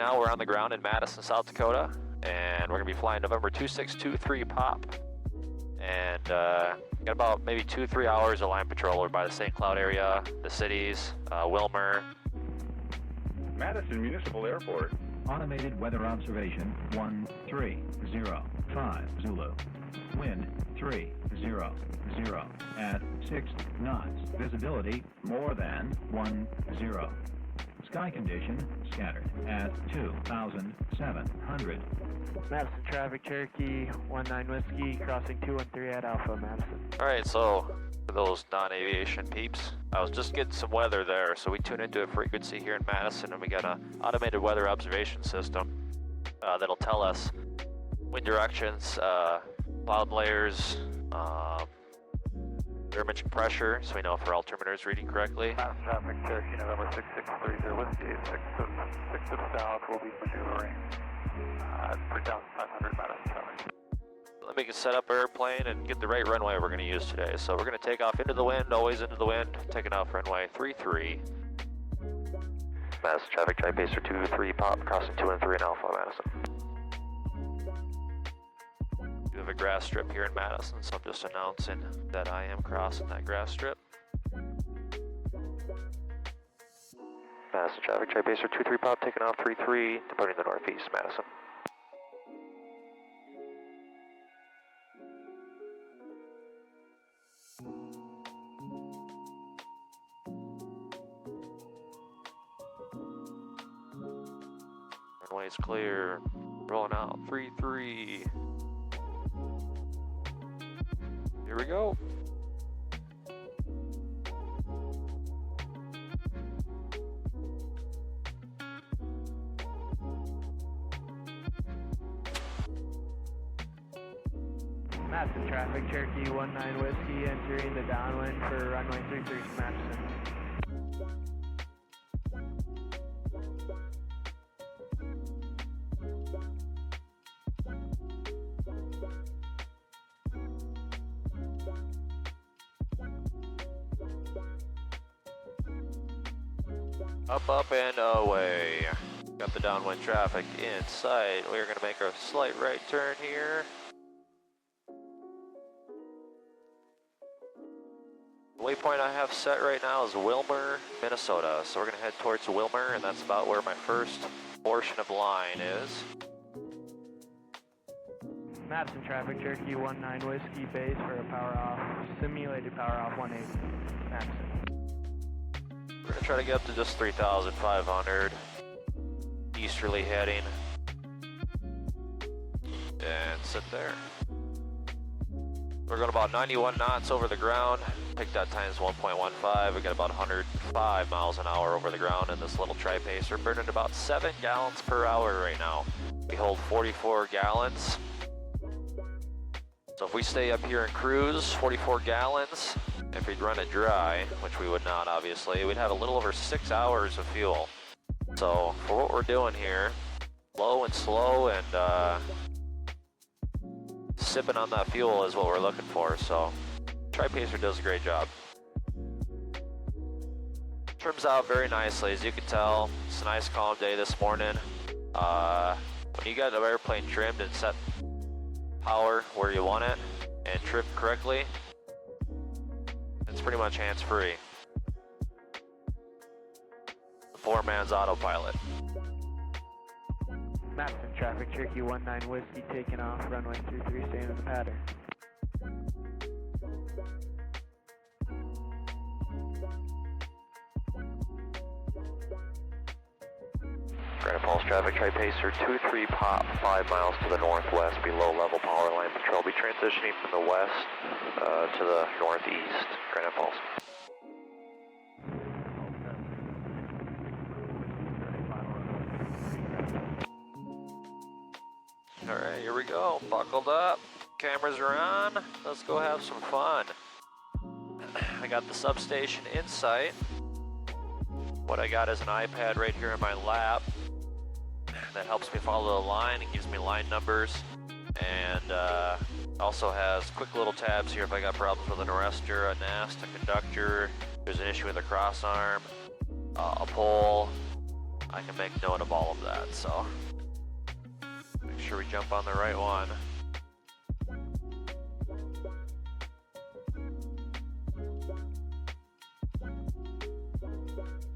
now we're on the ground in Madison, South Dakota, and we're going to be flying November 2623 pop. And got about maybe 2-3 hours of line patrol. We're by the St. Cloud area, the cities, Wilmer. Madison Municipal Airport. Automated weather observation 1305 Zulu. Wind 300 at 6 knots. Visibility more than 10. Sky condition scattered at 2,700. Madison traffic, Cherokee 19 Whiskey, crossing 213 at Alpha, Madison. Alright, so for those non-aviation peeps, I was just getting some weather there, so we tune into a frequency here in Madison, and we got an automated weather observation system that'll tell us wind directions, cloud layers, barometric pressure, so we know if our altimeter is reading correctly. Madison traffic, Cherokee November 6630 Whiskey, 6 of south, will be maneuvering for down 500 Madison traffic. Let me set up our airplane and get the right runway we're going to use today. So we're going to take off into the wind, always into the wind, taking off runway 33. Madison traffic, Type Pacer 23 pop, crossing 213 in Alpha, Madison. We have a grass strip here in Madison, so I'm just announcing that I am crossing that grass strip. Madison traffic, Type Pacer 23 pop, taking off 33, departing the northeast, Madison. Runway's clear, rolling out 33. Here we go. Madison traffic, Cherokee 19 Whiskey, entering the downwind for runway 33 to Madison. Up and away. Got the downwind traffic in sight. We're going to make a slight right turn here. The waypoint I have set right now is Wilmer, Minnesota. So we're going to head towards Wilmer, and that's about where my first portion of the line is. Madison traffic, Cherokee 19 Whiskey, base for a power off, simulated power off 180, Madison. We're going to try to get up to just 3,500, easterly heading, and sit there. We're going about 91 knots over the ground, pick that times 1.15, we got about 105 miles an hour over the ground in this little tri-pacer, burning about 7 gallons per hour right now. We hold 44 gallons. So if we stay up here and cruise, 44 gallons, if we'd run it dry, which we would not obviously, we'd have a little over 6 hours of fuel. So for what we're doing here, low and slow and sipping on that fuel is what we're looking for. So Tri-Pacer does a great job. Trims out very nicely, as you can tell. It's a nice calm day this morning. When you got the airplane trimmed and set power where you want it and trim correctly, it's pretty much hands-free. The poor man's autopilot. Madison traffic, Cherokee 19 Whiskey, taking off, runway 33, staying in the pattern. Granite Falls traffic, Tri-Pacer 23 pop, 5 miles to the northwest, below level power line patrol. Be transitioning from the west to the northeast, Granite Falls. Alright, here we go, buckled up, cameras are on, let's go have some fun. I got the substation in sight. What I got is an iPad right here in my lap that helps me follow the line and gives me line numbers, and also has quick little tabs here if I got problems with an arrestor, a NAST, a conductor, there's an issue with a cross arm, a pole, I can make note of all of that, so make sure we jump on the right one.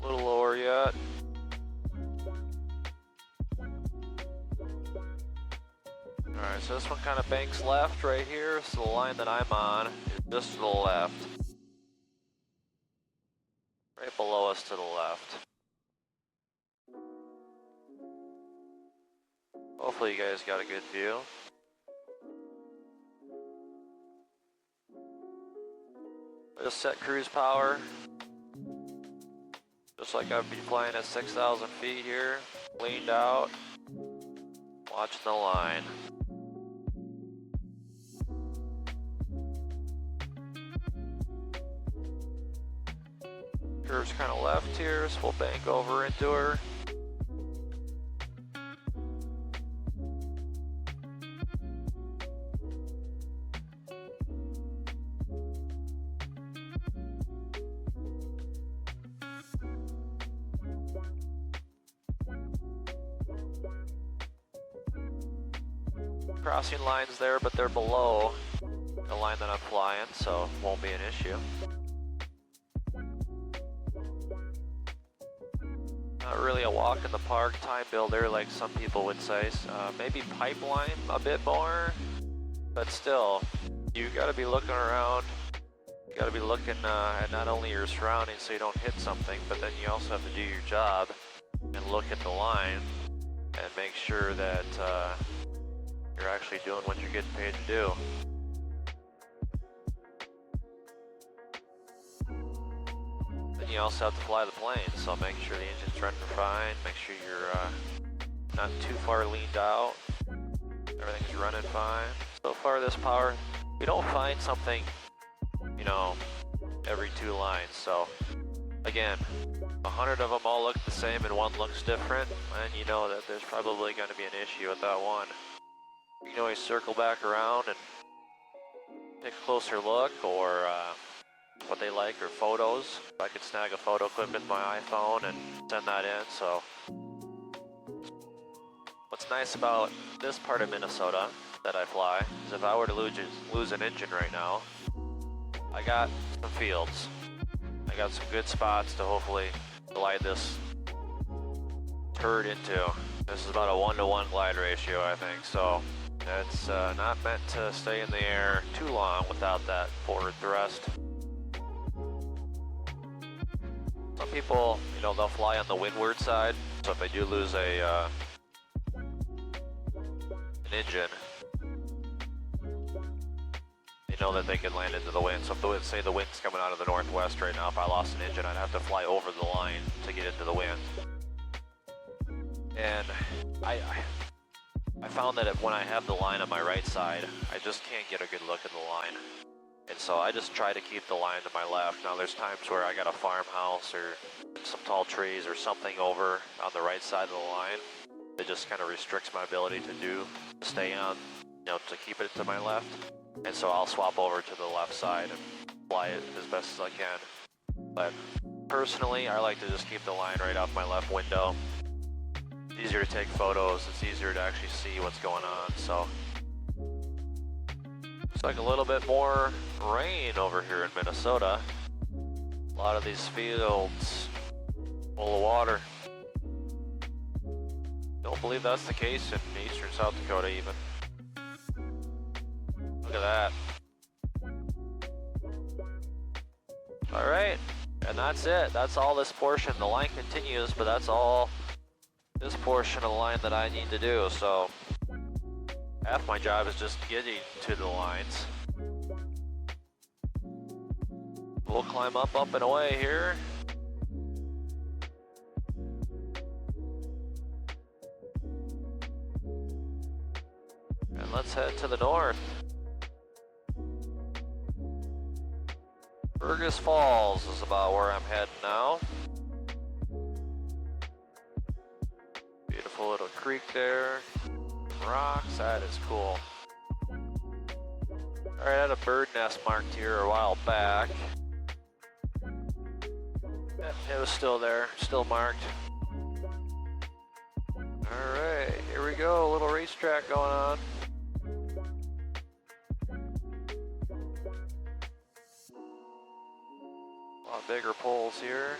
A little lower yet. Alright, so this one kind of banks left right here, so the line that I'm on is just to the left. Right below us to the left. Hopefully you guys got a good view. Just set cruise power. Just like I'd be flying at 6,000 feet here. Leaned out. Watching the line. Curve's kind of left here, so we'll bank over into her. Crossing lines there, but they're below the line that I'm flying, so won't be an issue. Not really a walk in the park time builder like some people would say. Maybe pipeline a bit more, but still, you gotta be looking around. You gotta be looking at not only your surroundings so you don't hit something, but then you also have to do your job and look at the line and make sure that you're actually doing what you're getting paid to do. Then you also have to fly the plane, so make sure the engine's running fine, make sure you're not too far leaned out, everything's running fine. So far this power, we don't find something, you know, every 2 lines, so again, 100 of them all look the same and one looks different, and you know that there's probably going to be an issue with that one. You can always circle back around and take a closer look, or what they like, or photos. I could snag a photo clip with my iPhone and send that in. So what's nice about this part of Minnesota that I fly is if I were to lose an engine right now, I got some fields. I got some good spots to hopefully glide this turd into. This is about a 1-to-1 glide ratio, I think. So it's not meant to stay in the air too long without that forward thrust. Some people, you know, they'll fly on the windward side, so if they do lose an engine, they know that they can land into the wind. So if say the wind's coming out of the northwest right now, if I lost an engine, I'd have to fly over the line to get into the wind. And I found that when I have the line on my right side, I just can't get a good look at the line. And so I just try to keep the line to my left. Now there's times where I got a farmhouse or some tall trees or something over on the right side of the line. It just kind of restricts my ability to stay on, you know, to keep it to my left. And so I'll swap over to the left side and fly it as best as I can. But personally, I like to just keep the line right off my left window. It's easier to take photos, it's easier to actually see what's going on, so. Looks like a little bit more rain over here in Minnesota. A lot of these fields full of water. Don't believe that's the case in eastern South Dakota even. Look at that. All right, and that's it. That's all this portion. The line continues, but that's all this portion of the line that I need to do. So half my job is just getting to the lines. We'll climb up and away here. And let's head to the north. Burgess Falls is about where I'm heading now. Beautiful little creek there. Rocks, that is cool. Alright, I had a bird nest marked here a while back. It was still there, still marked. Alright, here we go, a little racetrack going on. A lot bigger poles here.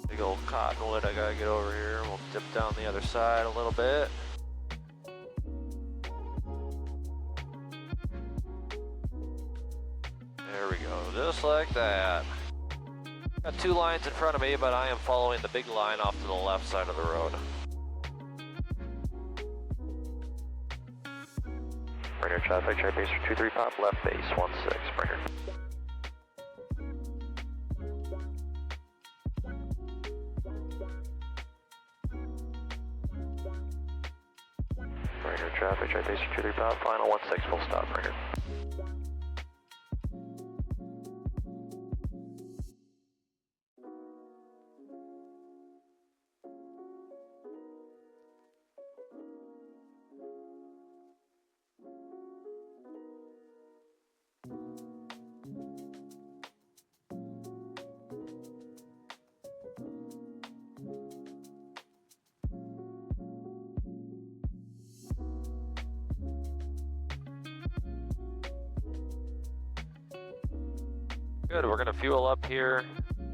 Big old cottonwood I gotta get over here. We'll dip down the other side a little bit. There we go, just like that. Got two lines in front of me, but I am following the big line off to the left side of the road. Radar traffic, try base for 23 pop, left base 16, Springer. Radar traffic, try base for 23 pop, final 16, full stop, Springer. Good, we're gonna fuel up here,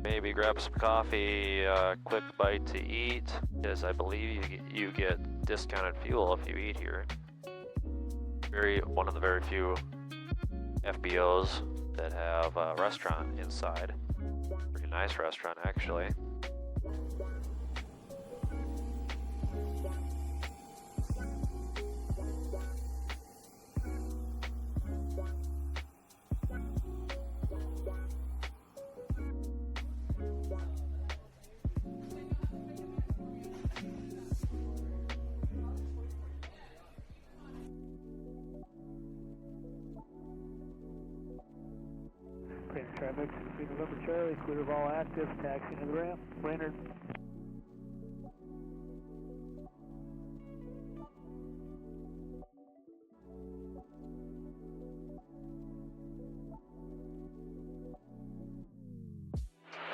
maybe grab some coffee, quick bite to eat, because I believe you get discounted fuel if you eat here. One of the very few FBOs that have a restaurant inside. Pretty nice restaurant actually. Traffic, November Charlie, clear of all active, taxi to the ramp, Brainerd.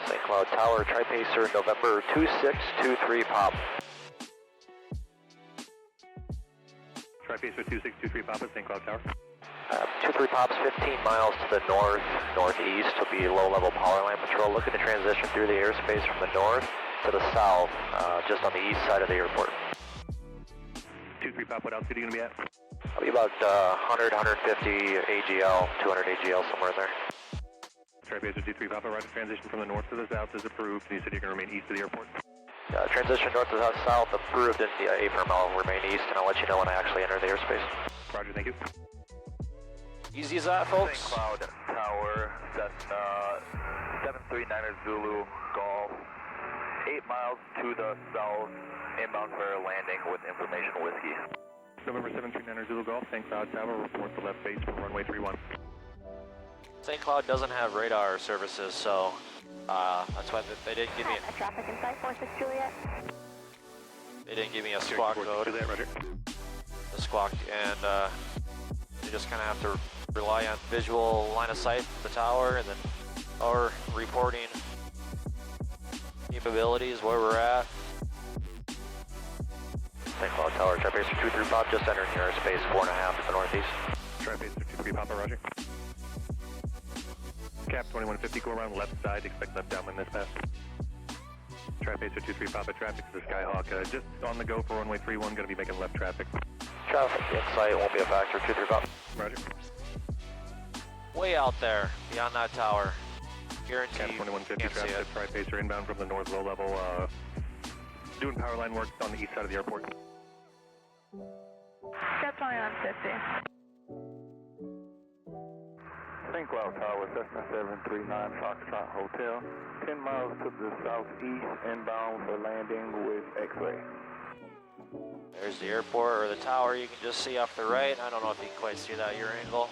St. Cloud Tower, Tri-Pacer, November 2623 pop. Tri-Pacer 2623 Papa, St. Cloud Tower. 23 pops, 15 miles to the north, northeast will be low-level power line patrol. Looking to transition through the airspace from the north to the south, just on the east side of the airport. 23 Papa, what altitude are you going to be at? I'll be about 100, 150 AGL, 200 AGL, somewhere in there. Tri-Pacer 23 Papa, roger, transition from the north to the south is approved, and you said you're going to remain east of the airport? Transition north to south approved in the AFIRM. I'll remain east, and I'll let you know when I actually enter the airspace. Roger, thank you. Easy as that, folks. St. Cloud Tower, Cessna 739er Zulu Golf, 8 miles to the south, inbound for landing with information whiskey. November 739er Zulu Golf, St. Cloud Tower, report the left base for runway 31. St. Cloud doesn't have radar services, so that's why they didn't give me a traffic inside 46 Juliet. They didn't give me a squawk code. The squawk, and you just kind of have to rely on visual line of sight from the tower, and then our reporting capabilities where we're at. St. Cloud Tower, Tri-Pacer 23 Pop, just entering your airspace 4.5 to the northeast. Tri-Pacer 23 Papa, roger. Cap 2150, go around left side, expect left downwind this pass. Tri-Pacer 23 Papa, traffic to the Skyhawk, just on the go for runway 31, going to be making left traffic. Traffic inside won't be a factor, 23 Papa. Roger. Way out there, beyond that tower. Guarantee Cap 2150, can't see traffic it. Tri-Pacer inbound from the north low level, doing power line work on the east side of the airport. Step 20 on 50. St. Cloud Tower, Cessna 739 Foxtrot Hotel, 10 miles to the southeast, inbound for landing with X-ray. There's the airport, or the tower you can just see off the right. I don't know if you can quite see that your angle.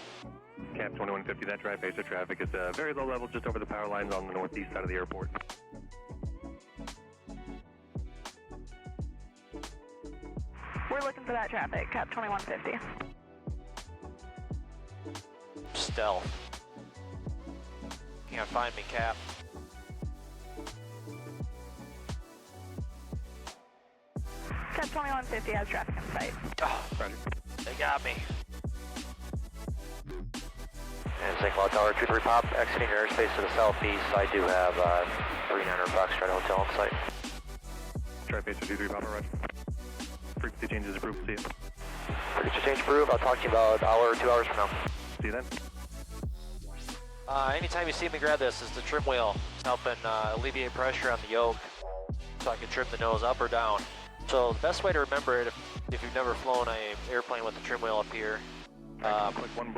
Cap 2150, that Tri-Pacer traffic is very low level, just over the power lines on the northeast side of the airport. We're looking for that traffic, Cap 2150. Stealth. Can't find me, Cap. Cap 2150 has traffic in sight. Oh, Roger. they got me. And St. Cloud Tower 23 Pop, exiting your airspace to the southeast. I do have 300 Foxtrot Hotel in sight. TriPacer 23 Papa, roger. Frequency changes approved, see you. Frequency change approved. I'll talk to you about an hour or 2 hours from now. See you then. Anytime you see me grab this, it's the trim wheel. It's helping alleviate pressure on the yoke so I can trim the nose up or down. So the best way to remember it, if you've never flown an airplane with the trim wheel up here,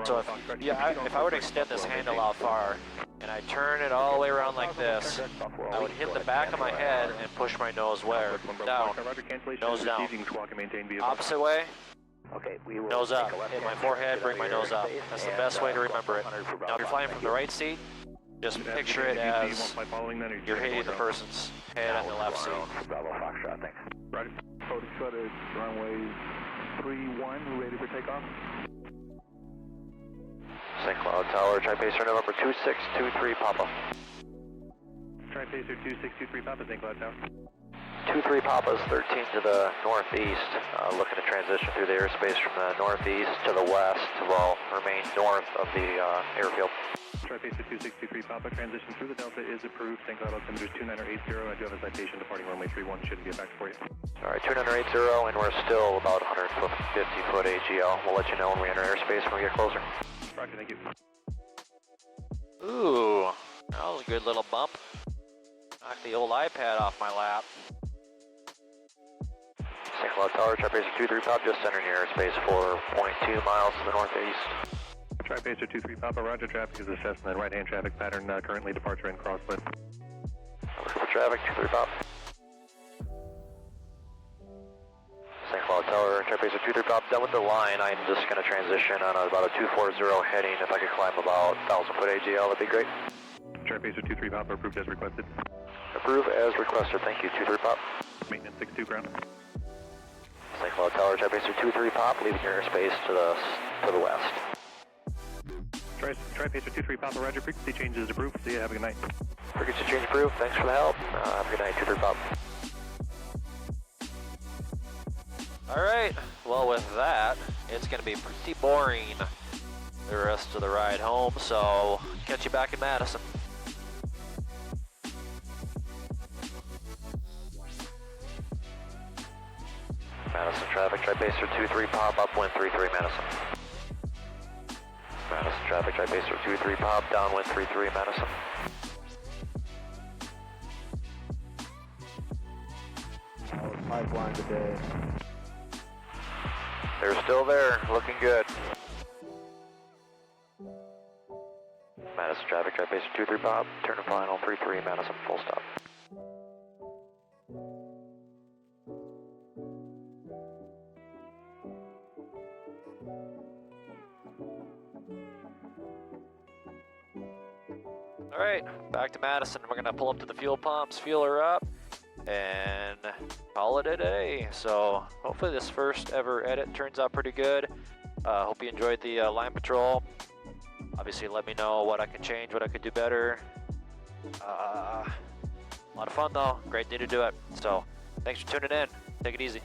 so if I were to extend this handle out far and I turn it all the way around like this, I would hit the back of my head and push my nose where? Down. Nose down. Opposite way, nose up. Hit my forehead, bring my nose up. That's the best way to remember it. Now if you're flying from the right seat, just picture it as you're hitting the person's head on the left seat. Roger. Code Shuttle, runway 31, ready for takeoff. St. Cloud Tower, TriPacer November 2623 Papa. TriPacer 2623 Papa, St. Cloud Tower. 23 Papa's 13 to the northeast, looking to transition through the airspace from the northeast to the west, well, remain north of the airfield. TriPacer 2623 Papa, transition through the Delta is approved. St. Cloud altimeter is 2980. I do have a citation departing runway 31. Shouldn't get back for you. All right, 2980, and we're still about 150 foot AGL. We'll let you know when we enter airspace when we get closer. Roger, thank you. Ooh, that was a good little bump. Knocked the old iPad off my lap. St. Cloud Tower, TriPacer 23 Papa, just entering your airspace for 0.2 miles to the northeast. TriPacer 23 Papa, roger. Traffic is assessed in the right-hand traffic pattern. Currently departure and crosswind. Looking for traffic, 23 Papa. St. Cloud Tower, TriPacer 23 Papa, done with the line. I'm just going to transition on about a 240 heading. If I could climb about 1,000 foot AGL, that'd be great. TriPacer 23 Papa, approved as requested. Approve as requested. Thank you, 23 Papa. Maintenance 62 ground. St. Cloud Tower, TriPacer 23 Papa, leaving your airspace to the west. TriPacer 23 Papa, roger. Frequency changes approved. See you. Have a good night. Frequency change approved. Thanks for the help. Have a good night, 23 Papa. All right, well with that, it's gonna be pretty boring the rest of the ride home, so catch you back in Madison. Madison traffic, TriPacer 23 Pop, upwind 33 Madison. Madison traffic, TriPacer 23 Pop, downwind 33 Madison. Pipeline today. They're still there, looking good. Madison traffic, TriPacer 23 Pop, turn to final 33 Madison, full stop. All right, back to Madison. We're gonna pull up to the fuel pumps, fuel her up, and call it a day. So hopefully this first ever edit turns out pretty good. Hope you enjoyed the line patrol. Obviously let me know what I can change, what I could do better. A lot of fun though, great day to do it. So thanks for tuning in, take it easy.